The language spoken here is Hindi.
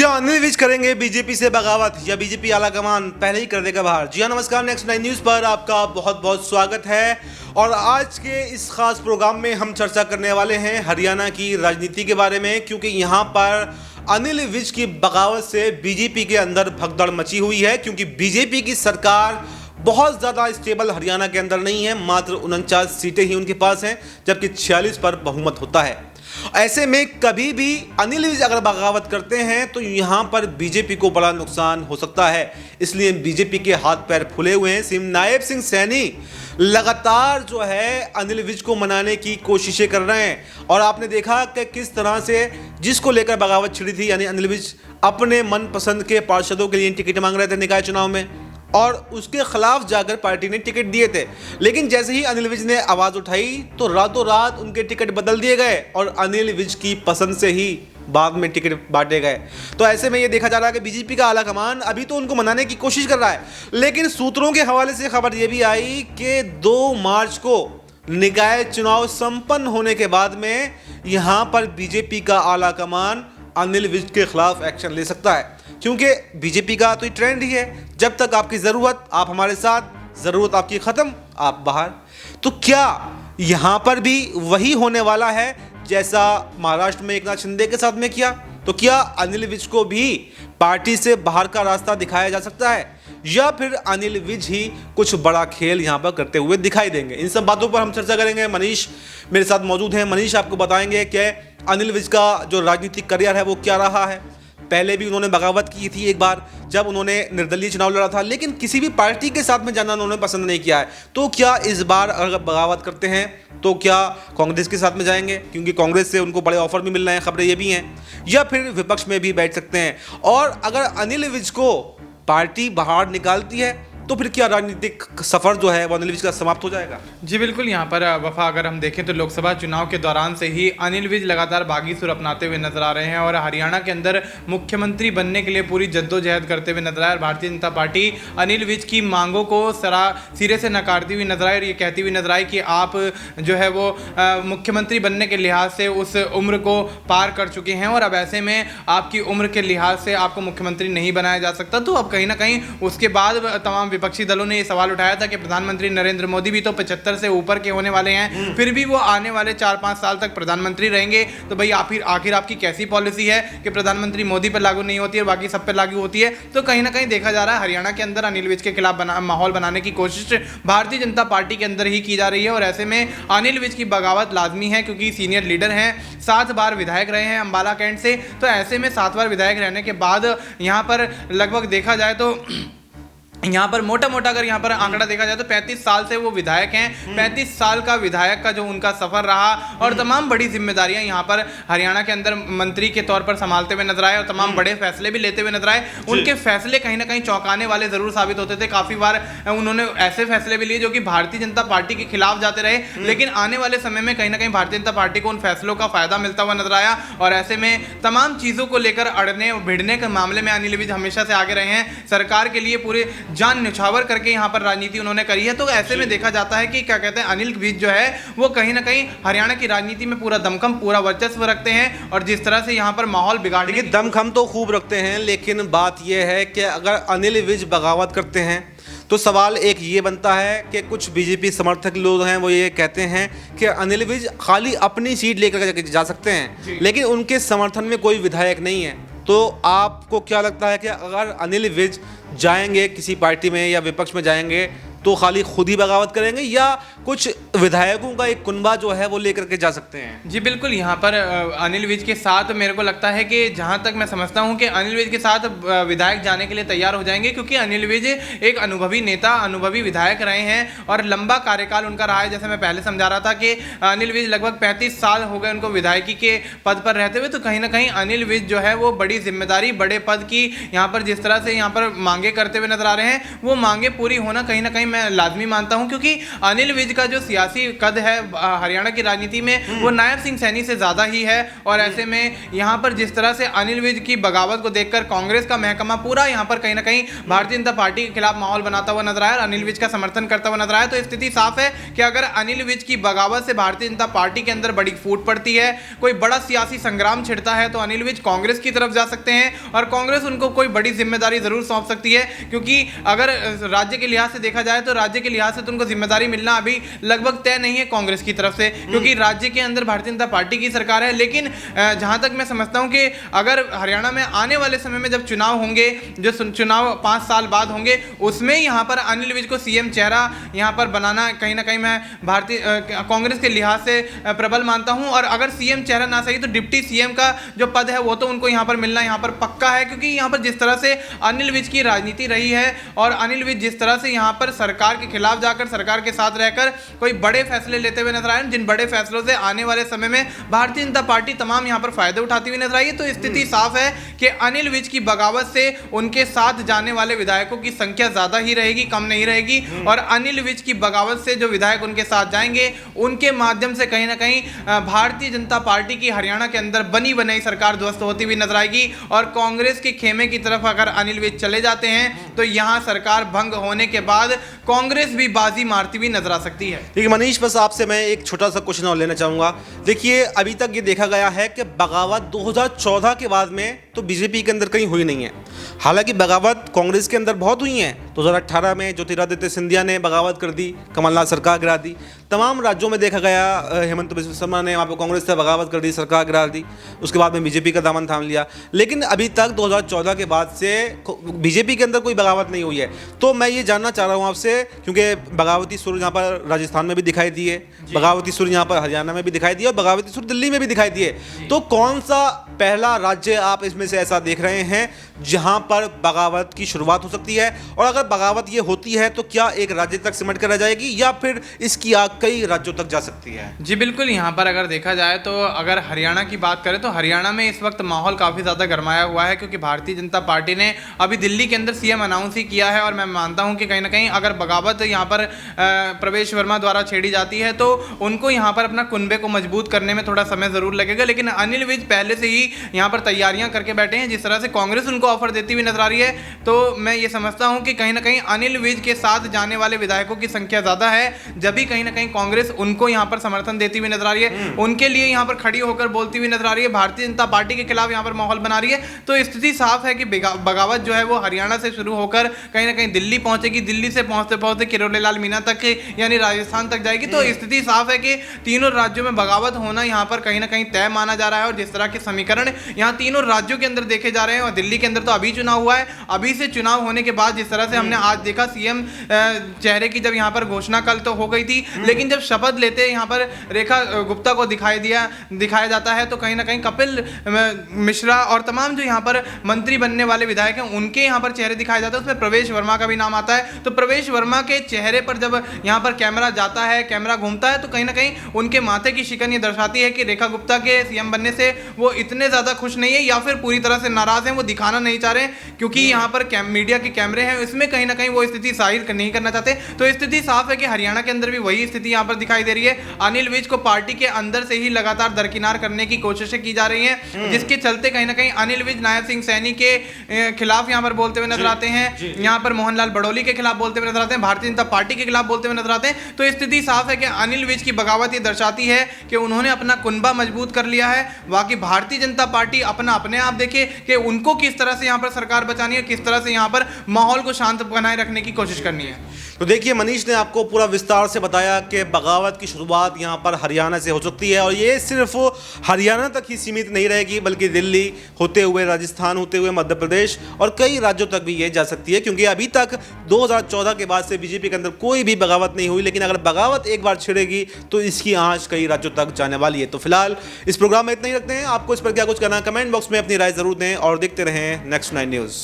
क्या अनिल विज करेंगे बीजेपी से बगावत या बीजेपी आला कमान पहले ही कर देगा बाहर? जी हाँ, नमस्कार। नेक्स्ट 9 न्यूज़ पर आपका बहुत बहुत स्वागत है। और आज के इस खास प्रोग्राम में हम चर्चा करने वाले हैं हरियाणा की राजनीति के बारे में, क्योंकि यहाँ पर अनिल विज की बगावत से बीजेपी के अंदर भगदड़ मची हुई है। क्योंकि बीजेपी की सरकार बहुत ज़्यादा स्टेबल हरियाणा के अंदर नहीं है। मात्र 49 सीटें ही उनके पास हैं, जबकि 46 पर बहुमत होता है। ऐसे में कभी भी अनिल विज अगर बगावत करते हैं तो यहां पर बीजेपी को बड़ा नुकसान हो सकता है। इसलिए बीजेपी के हाथ पैर फुले हुए हैं। सीएम नायब सिंह सैनी लगातार जो है अनिल विज को मनाने की कोशिशें कर रहे हैं। और आपने देखा कि किस तरह से जिसको लेकर बगावत छिड़ी थी, यानी अनिल विज अपने मनपसंद के पार्षदों के लिए टिकट मांग रहे थे निकाय चुनाव में, और उसके खिलाफ जाकर पार्टी ने टिकट दिए थे। लेकिन जैसे ही अनिल विज ने आवाज उठाई तो रातों रात उनके टिकट बदल दिए गए और अनिल विज की पसंद से ही बाद में टिकट बांटे गए। तो ऐसे में ये देखा जा रहा है कि बीजेपी का आला कमान अभी तो उनको मनाने की कोशिश कर रहा है, लेकिन सूत्रों के हवाले से खबर यह भी आई कि 2 मार्च को निकाय चुनाव संपन्न होने के बाद में यहां पर बीजेपी का आला कमान अनिल विज के खिलाफ एक्शन ले सकता है। क्योंकि बीजेपी का तो ये ट्रेंड ही है, जब तक आपकी ज़रूरत आप हमारे साथ, ज़रूरत आपकी ख़त्म आप बाहर। तो क्या यहाँ पर भी वही होने वाला है जैसा महाराष्ट्र में एकनाथ शिंदे के साथ में किया? तो क्या अनिल विज को भी पार्टी से बाहर का रास्ता दिखाया जा सकता है, या फिर अनिल विज ही कुछ बड़ा खेल यहाँ पर करते हुए दिखाई देंगे? इन सब बातों पर हम चर्चा करेंगे। मनीष मेरे साथ मौजूद हैं। मनीष आपको बताएंगे कि अनिल विज का जो राजनीतिक करियर है वो क्या रहा है। पहले भी उन्होंने बगावत की थी एक बार जब उन्होंने निर्दलीय चुनाव लड़ा था, लेकिन किसी भी पार्टी के साथ में जाना उन्होंने पसंद नहीं किया है। तो क्या इस बार अगर बगावत करते हैं तो क्या कांग्रेस के साथ में जाएंगे, क्योंकि कांग्रेस से उनको बड़े ऑफर भी मिल रहे हैं, खबरें ये भी हैं, या फिर विपक्ष में भी बैठ सकते हैं? और अगर अनिल विज को पार्टी बाहर निकालती है तो फिर क्या राजनीतिक सफर जो है वो अनिल विज का समाप्त हो जाएगा? जी बिल्कुल। यहाँ पर वफा अगर हम देखें तो लोकसभा चुनाव के दौरान से ही अनिल विज लगातार बागी सुर अपनाते हुए नजर आ रहे हैं और हरियाणा के अंदर मुख्यमंत्री बनने के लिए पूरी जद्दोजहद करते हुए नजर आए। और भारतीय जनता पार्टी अनिल विज की मांगों को सिरे से नकारती हुई नजर आई और ये कहती हुई नजर आई कि आप जो है वो मुख्यमंत्री बनने के लिहाज से उस उम्र को पार कर चुके हैं और अब ऐसे में आपकी उम्र के लिहाज से आपको मुख्यमंत्री नहीं बनाया जा सकता। तो अब कहीं ना कहीं उसके बाद तमाम विपक्षी दलों ने यह सवाल उठाया था कि प्रधानमंत्री नरेंद्र मोदी भी तो 75 से ऊपर के होने वाले हैं, फिर भी वो आने वाले 4-5 साल तक प्रधानमंत्री रहेंगे। तो भाई आखिर आपकी कैसी पॉलिसी है कि प्रधानमंत्री मोदी पर लागू नहीं होती है और बाकी सब पर लागू होती है? तो कहीं ना कहीं देखा जा रहा है हरियाणा के अंदर अनिल विज के खिलाफ माहौल बनाने की कोशिश भारतीय जनता पार्टी के अंदर ही की जा रही है। और ऐसे में अनिल विज की बगावत लाजमी है, क्योंकि सीनियर लीडर हैं, 7 बार विधायक रहे हैं अंबाला कैंट से। तो ऐसे में 7 बार विधायक रहने के बाद यहाँ पर लगभग देखा जाए तो यहाँ पर मोटा अगर यहाँ पर आंकड़ा देखा जाए तो 35 साल से वो विधायक हैं। 35 साल का विधायक का जो उनका सफर रहा और तमाम बड़ी जिम्मेदारियां यहाँ पर हरियाणा के अंदर मंत्री के तौर पर संभालते हुए नजर आए और तमाम बड़े फैसले भी लेते हुए नजर आए। उनके फैसले कहीं ना कहीं चौंकाने वाले जरूर साबित होते थे। काफी बार उन्होंने ऐसे फैसले भी लिए जो कि भारतीय जनता पार्टी के खिलाफ जाते रहे, लेकिन आने वाले समय में कहीं ना कहीं भारतीय जनता पार्टी को उन फैसलों का फायदा मिलता हुआ नजर आया। और ऐसे में तमाम चीजों को लेकर अड़ने भिड़ने के मामले में अनिल विज हमेशा से आगे रहे हैं। सरकार के लिए पूरे जान न्यौछावर करके यहां पर राजनीति उन्होंने करी है। तो ऐसे में देखा जाता है कि क्या कहते हैं अनिल विज जो है वो कहीं ना कहीं हरियाणा की राजनीति में पूरा दमखम, पूरा वर्चस्व रखते हैं। और जिस तरह से यहां पर माहौल बिगाड़ने की दमखम तो खूब रखते हैं, लेकिन बात यह है कि अगर अनिल विज बगावत करते हैं तो सवाल एक ये बनता है कि कुछ बीजेपी समर्थक लोग हैं वो ये कहते हैं कि अनिल विज खाली अपनी सीट लेकर जा सकते हैं, लेकिन उनके समर्थन में कोई विधायक नहीं है। तो आपको क्या लगता है कि अगर अनिल विज जाएंगे किसी पार्टी में या विपक्ष में जाएंगे तो खाली खुद ही बगावत करेंगे, या कुछ विधायकों का एक कुनबा जो है वो लेकर के जा सकते हैं? जी बिल्कुल। यहाँ पर अनिल विज के साथ मेरे को लगता है कि जहाँ तक मैं समझता हूँ कि अनिल विज के साथ विधायक जाने के लिए तैयार हो जाएंगे, क्योंकि अनिल विज एक अनुभवी नेता, अनुभवी विधायक रहे हैं और लंबा कार्यकाल उनका रहा है। जैसे मैं पहले समझा रहा था कि अनिल विज लगभग 35 साल हो गए उनको विधायकी के पद पर रहते हुए। तो कहीं ना कहीं अनिल विज जो है वो बड़ी जिम्मेदारी, बड़े पद की यहाँ पर जिस तरह से यहाँ पर मांगे करते हुए नजर आ रहे हैं, वो मांगे पूरी होना कहीं ना कहीं मैं लाजमी मानता हूं, क्योंकि अनिल विज का जो सियासी कद है हरियाणा की राजनीति में वो नायब सिंह सैनी से ज़्यादा ही है। और ऐसे में यहाँ पर जिस तरह से अनिल विज की बगावत को देखकर कांग्रेस का महकमा पूरा यहाँ पर कहीं ना कहीं भारतीय जनता पार्टी के खिलाफ माहौल बनाता हुआ नजर आया, अनिल विज का समर्थन करता हुआ नजर आया। तो स्थिति साफ है कि अगर अनिल विज की बगावत से भारतीय जनता पार्टी के अंदर बड़ी फूट पड़ती है, कोई बड़ा सियासी संग्राम छिड़ता है, तो अनिल विज कांग्रेस की तरफ जा सकते हैं और कांग्रेस उनको कोई बड़ी जिम्मेदारी जरूर सौंप सकती है। क्योंकि अगर राज्य के लिहाज से देखा जाए तो राज्य के लिहाज से तो उनको जिम्मेदारी मिलना अभी लगभग तय नहीं है कांग्रेस की तरफ से, क्योंकि राज्य के अंदर भारतीय जनता पार्टी की सरकार है। लेकिन जहां तक मैं समझता हूं कि अगर हरियाणा में आने वाले समय में जब चुनाव होंगे, जो चुनाव 5 साल बाद होंगे, उसमें यहां पर अनिल विज को सीएम चेहरा यहां पर बनाना कहीं ना कहीं मैं भारतीय कांग्रेस के लिहाज से प्रबल मानता हूं। और अगर सीएम चेहरा ना सही तो डिप्टी सीएम का जो पद है वो तो उनको यहां पर मिलना यहां पर पक्का है, क्योंकि यहां पर जिस तरह से अनिल विज की राजनीति रही है और अनिल विज जिस तरह से यहां पर सरकार के खिलाफ जाकर सरकार के साथ रहकर कोई बड़े फैसले लेते हुए नजर आए, जिन बड़े फैसलों से आने वाले समय में भारतीय जनता पार्टी तमाम यहां पर फायदे उठाती हुई नजर आई है। तो स्थिति साफ है कि अनिल विज की बगावत से उनके साथ जाने वाले विधायकों की संख्या ज्यादा ही रहेगी, कम नहीं रहेगी। और अनिल विज की बगावत से जो विधायक उनके साथ जाएंगे उनके माध्यम से कहीं ना कहीं भारतीय जनता पार्टी की हरियाणा के अंदर बनी बनाई सरकार ध्वस्त होती हुई नजर आएगी। और कांग्रेस के खेमे की तरफ अगर अनिल विज चले जाते हैं तो यहां सरकार भंग होने के बाद कांग्रेस भी बाजी मारती हुई नजर आ सकती है। देखिए मनीष, बस आपसे मैं एक छोटा सा क्वेश्चन और लेना चाहूंगा। देखिए अभी तक ये देखा गया है कि बगावत 2014 के बाद में तो बीजेपी के अंदर कहीं हुई नहीं है। हालांकि बगावत कांग्रेस के अंदर बहुत हुई है। 2018 में ज्योतिरादित्य सिंधिया ने बगावत कर दी, कमलनाथ सरकार गिरा दी। तमाम राज्यों में देखा गया, हेमंत बिस्वा शर्मा ने वहाँ पर कांग्रेस से बगावत कर दी, सरकार गिरा दी, उसके बाद में बीजेपी का दामन थाम लिया। लेकिन अभी तक 2014 के बाद से बीजेपी के अंदर कोई बगावत नहीं हुई है। तो मैं ये जानना चाह रहा हूँ आपसे, क्योंकि बगावती सुर यहाँ पर राजस्थान में भी दिखाई दिए, बगावती सुर यहाँ पर हरियाणा में भी दिखाई दिए और बगावती सुर दिल्ली में भी दिखाई दिए। तो कौन सा पहला राज्य आप इसमें से ऐसा देख रहे हैं जहां पर बगावत की शुरुआत हो सकती है? और अगर बगावत ये होती है तो क्या एक राज्य तक सिमट कर रह जाएगी या फिर इसकी आग कई राज्यों तक जा सकती है? जी बिल्कुल, यहाँ पर अगर देखा जाए तो अगर हरियाणा की बात करें तो हरियाणा में इस वक्त माहौल काफ़ी ज़्यादा गरमाया हुआ है, क्योंकि भारतीय जनता पार्टी ने अभी दिल्ली के अंदर सीएम अनाउंस ही किया है। और मैं मानता हूँ कि कहीं ना कहीं अगर बगावत यहाँ पर प्रवेश वर्मा द्वारा छेड़ी जाती है तो उनको यहाँ पर अपना कुनबे को मजबूत करने में थोड़ा समय ज़रूर लगेगा। लेकिन अनिल विज पहले से ही यहाँ पर तैयारियां करके बैठे हैं। जिस तरह से कांग्रेस उनको ऑफर देती हुई नजर आ रही है, तो मैं ये समझता हूं कि कहीं ना कहीं अनिल विज के साथ जाने वाले विधायकों की संख्या ज्यादा है, जब भी कहीं ना कहीं कांग्रेस उनको यहां पर समर्थन देती हुई नजर आ रही है, उनके लिए यहां पर खड़ी होकर बोलती हुई नजर आ रही है, भारतीय जनता पार्टी के खिलाफ यहां पर माहौल बना रही है। तो स्थिति साफ है कि बगावत जो है वो हरियाणा से शुरू होकर कहीं ना कहीं दिल्ली पहुंचेगी, दिल्ली से पहुंचते पहुंचते किरोड़ी लाल मीना तक यानी राजस्थान तक जाएगी। तो स्थिति साफ है कि तीनों राज्यों में बगावत होना यहाँ पर कहीं ना कहीं तय माना जा रहा है। और जिस तरह के समीकरण यहाँ तीनों राज्यों के अंदर देखे जा रहे हैं, और दिल्ली के अंदर तो अभी चुनाव हुआ है, अभी से चुनाव होने के बाद जिस तरह से हमने आज देखा सीएम चेहरे की जब यहाँ पर घोषणा कल तो हो गई थी, लेकिन जब शपथ लेते यहाँ पर रेखा गुप्ता को दिखाया जाता है तो कहीं ना कहीं कपिल मिश्रा और तमाम जो यहाँ पर मंत्री बनने वाले विधायक हैं उनके यहाँ पर चेहरे दिखाए जाते हैं। उसमें प्रवेश वर्मा का भी नाम आता है। तो प्रवेश वर्मा के चेहरे पर जब यहाँ पर कैमरा जाता है, कैमरा घूमता है, तो कहीं ना कहीं उनके माथे की शिकन ये दर्शाती है कि रेखा गुप्ता के सीएम बनने से वो इतने ज्यादा खुश नहीं है या फिर पूरी तरह से नाराज हैं, वो दिखाना नहीं चाह रहे, क्योंकि यहाँ पर मीडिया के कैमरे हैं, इसमें कहीं ना कहीं वो स्थिति जाहिर नहीं करना चाहते। तो स्थिति साफ है कि हरियाणा के अंदर भी वही स्थिति यहाँ पर दिखाई दे रही है। अनिल विज को पार्टी के अंदर से ही लगातार दरकिनार करने की कोशिशें की जा रही हैं, जिसके चलते कहीं ना कहीं अनिल विज नायब सिंह सैनी के खिलाफ यहाँ पर बोलते हुए नजर आते हैं, यहाँ पर मोहनलाल बड़ोली के खिलाफ बोलते हुए नजर आते हैं, भारतीय जनता पार्टी के खिलाफ बोलते हुए नजर आते हैं। तो स्थिति साफ है कि अनिल विज की बगावत ये दर्शाती है कि उन्होंने अपना कुनबा मजबूत कर लिया है। बाकी भारतीय जनता पार्टी अपने आप देखे कि उनको किस तरह से यहाँ पर सरकार बचानी है, किस तरह से यहाँ पर माहौल को शांत बनाए रखने की कोशिश करनी है। तो देखिए मनीष ने आपको पूरा विस्तार से बताया कि बगावत की शुरुआत यहाँ पर हरियाणा से हो सकती है, और ये सिर्फ हरियाणा तक ही सीमित नहीं रहेगी, बल्कि दिल्ली होते हुए, राजस्थान होते हुए, मध्य प्रदेश और कई राज्यों तक भी ये जा सकती है, क्योंकि अभी तक 2014 के बाद से बीजेपी के अंदर कोई भी बगावत नहीं हुई। लेकिन अगर बगावत एक बार छिड़ेगी तो इसकी आंच कई राज्यों तक जाने वाली है। तो फिलहाल इस प्रोग्राम में इतना ही रखते हैं। आपको इस पर क्या कुछ कहना है, कमेंट बॉक्स में अपनी राय जरूर दें और देखते रहें नेक्स्ट 9 न्यूज़।